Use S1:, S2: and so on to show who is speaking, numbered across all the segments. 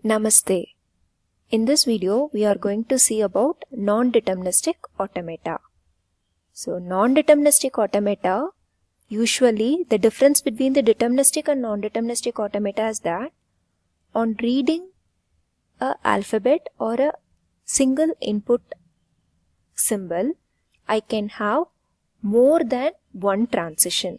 S1: Namaste. In this video, we are going to see about non-deterministic automata. So, non-deterministic automata, usually the difference between the deterministic and non-deterministic automata is that on reading a alphabet or a single input symbol, I can have more than one transition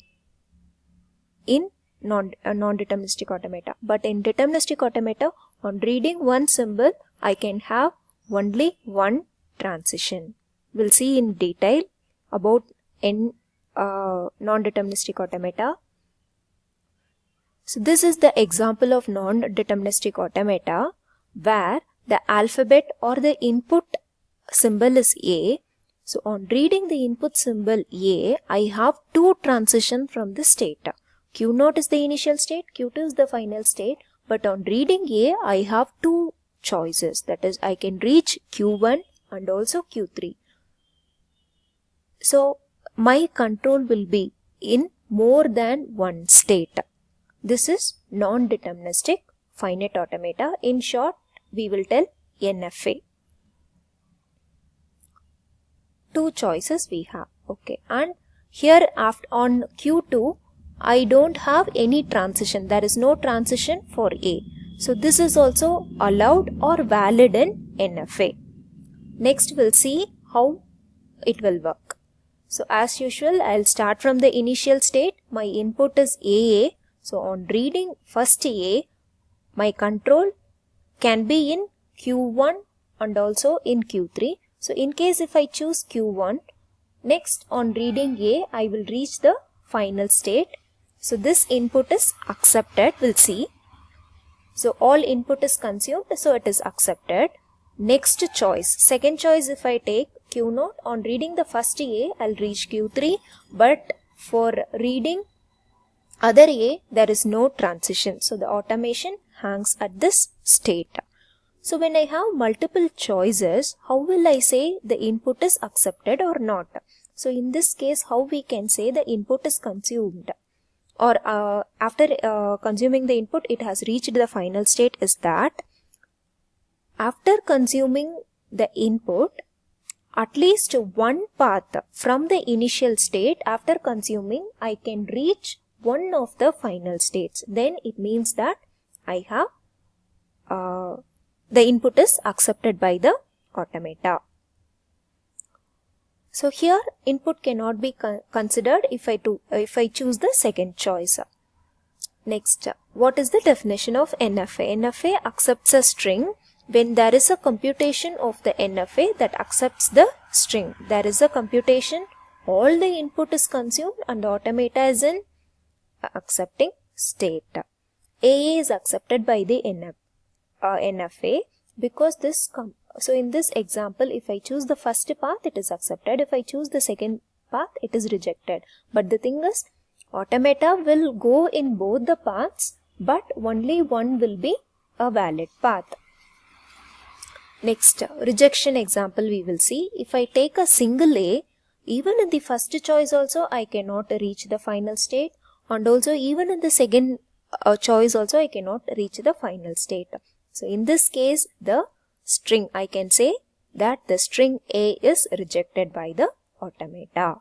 S1: in non-deterministic automata. But in deterministic automata, on reading one symbol, I can have only one transition. We'll see in detail about non-deterministic automata. So this is the example of non-deterministic automata where the alphabet or the input symbol is A. So on reading the input symbol A, I have two transitions from the state. Q0 is the initial state, Q2 is the final state, but on reading A, I have two choices. That is, I can reach Q1 and also Q3. So, my control will be in more than one state. This is non-deterministic finite automata. In short, we will tell NFA. Two choices we have. Okay, and here after on Q2, I don't have any transition. There is no transition for A. So this is also allowed or valid in NFA. Next we'll see how it will work. So as usual, I'll start from the initial state. My input is AA. So on reading first A, my control can be in Q1 and also in Q3. So in case if I choose Q1, next on reading A, I will reach the final state. So this input is accepted, we'll see. So all input is consumed, so it is accepted. Next choice, second choice if I take Q0, on reading the first A, I'll reach Q3. But for reading other A, there is no transition. So the automation hangs at this state. So when I have multiple choices, how will I say the input is accepted or not? So in this case, how we can say the input is consumed? Or after consuming the input, it has reached the final state is that after consuming the input, at least one path from the initial state after consuming, I can reach one of the final states. Then it means that I have the input is accepted by the automata. So here input cannot be considered if I choose the second choice. Next, what is the definition of NFA? NFA accepts a string when there is a computation of the NFA that accepts the string. There is a computation, all the input is consumed and the automata is in accepting state. AA is accepted by the NFA because this so in this example, if I choose the first path, it is accepted. If I choose the second path, it is rejected. But the thing is, automata will go in both the paths, but only one will be a valid path. Next, rejection example we will see. If I take a single A, even in the first choice also, I cannot reach the final state. And also even in the second choice also, I cannot reach the final state. So in this case, the string, I can say that the string A is rejected by the automata.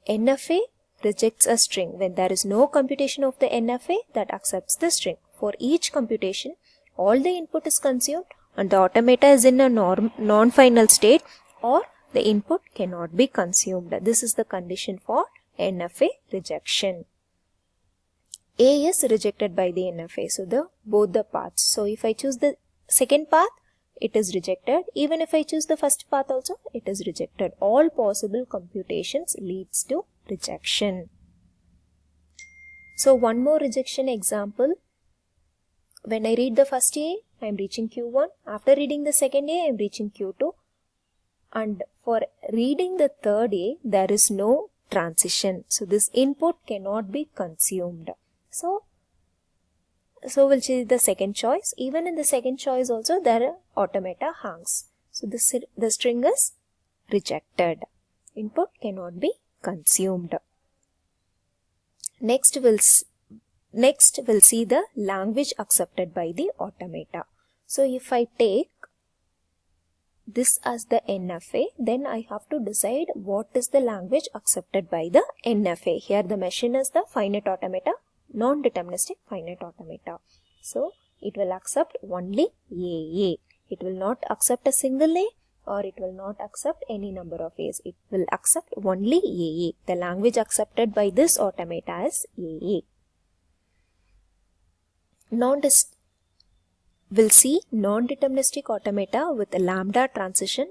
S1: NFA rejects a string when there is no computation of the NFA that accepts the string. For each computation, all the input is consumed and the automata is in a non-final state or the input cannot be consumed. This is the condition for NFA rejection. A is rejected by the NFA, so both the paths. So if I choose the second path, it is rejected. Even if I choose the first path also, it is rejected. All possible computations leads to rejection. So one more rejection example. When I read the first A, I am reaching Q1. After reading the second A, I am reaching Q2. And for reading the third A, there is no transition. So this input cannot be consumed. So we'll see the second choice. Even in the second choice also, there automata hangs. So the string is rejected. Input cannot be consumed. Next we'll see the language accepted by the automata. So if I take this as the NFA, then I have to decide what is the language accepted by the NFA. Here the machine is the finite automata, non-deterministic finite automata. So it will accept only AA. It will not accept a single A, or it will not accept any number of A's. It will accept only AA. The language accepted by this automata is AA. We'll see non-deterministic automata with a lambda transition